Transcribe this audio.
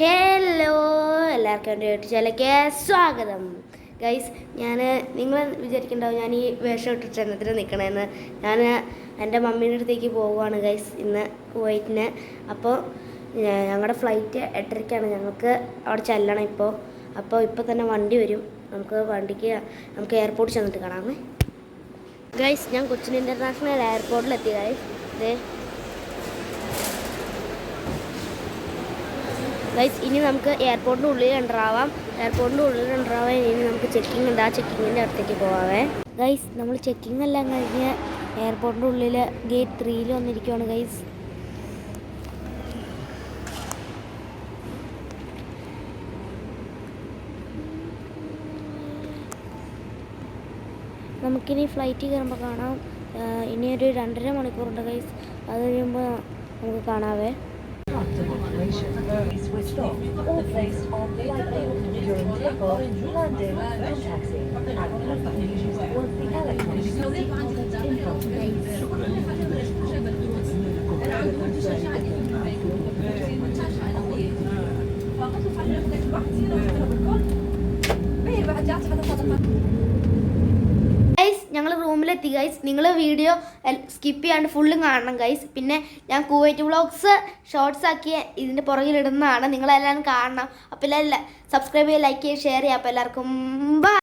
Hello എല്ലാവർക്കും എൻ്റെ YouTube ചാനലിലേക്ക് സ്വാഗതം. ഗൈസ്, നിങ്ങൾ വിചാരിക്കുന്നുണ്ടാവും ഞാൻ ഈ വേഷം ഇട്ടിട്ട് ചെന്നത്തിന് നിൽക്കണമെന്ന്. ഞാൻ എൻ്റെ മമ്മീൻ്റെ അടുത്തേക്ക് പോവുകയാണ് ഗൈസ്, ഇന്ന് കുവൈറ്റിന്. അപ്പോൾ ഞങ്ങളുടെ ഫ്ലൈറ്റ് 8:30-ക്കാണ്. ഞങ്ങൾക്ക് അവിടെ ചെല്ലണം അപ്പോൾ തന്നെ വണ്ടി വരും. നമുക്ക് എയർപോർട്ടിൽ ചെന്നിട്ട് കാണാമേ. ഗൈസ്, ഞാൻ കൊച്ചിൻ ഇൻ്റർനാഷണൽ എയർപോർട്ടിലെത്തി ഗൈസ്. ഗൈസ്, ഇനി നമുക്ക് എയർപോർട്ടിൻ്റെ ഉള്ളിൽ എൻ്ററാവാം. ഇനി നമുക്ക് ചെക്കിംഗ് ഉണ്ട്. ആ ചെക്കിങ്ങിൻ്റെ അടുത്തേക്ക് പോവാവേ. ഗൈസ്, നമ്മൾ ചെക്കിംഗ് എല്ലാം കഴിഞ്ഞ് എയർപോർട്ടിൻ്റെ ഉള്ളിൽ ഗേറ്റ് 3 വന്നിരിക്കുവാണ് ഗൈസ്. നമുക്കിനി ഫ്ലൈറ്റ് കയറുമ്പോൾ കാണാം. ഇനി ഒരു 2.5 മണിക്കൂറുണ്ട് ഗൈസ്. അത് കഴിയുമ്പോൾ നമുക്ക് കാണാവേ. Switched off or placed on flight mode during takeoff, landing, and taxi. And passengers once the electronic seatbelt ഞങ്ങൾ റൂമിലെത്തി ഗൈസ്. നിങ്ങൾ വീഡിയോ സ്കിപ്പ് ചെയ്യാണ്ട് ഫുള്ളും കാണണം ഗൈസ്. പിന്നെ ഞാൻ കുവൈറ്റ് വ്ളോഗ്സ് ഷോർട്സ് ആക്കി ഇതിൻ്റെ പുറകിലിടുന്നതാണ്. നിങ്ങളെല്ലാം കാണണം. അപ്പോൾ എല്ലാം സബ്സ്ക്രൈബ് ചെയ്യുക, ലൈക്ക് ചെയ്യുക, ഷെയർ ചെയ്യുക. അപ്പോൾ എല്ലാവർക്കും ബൈ.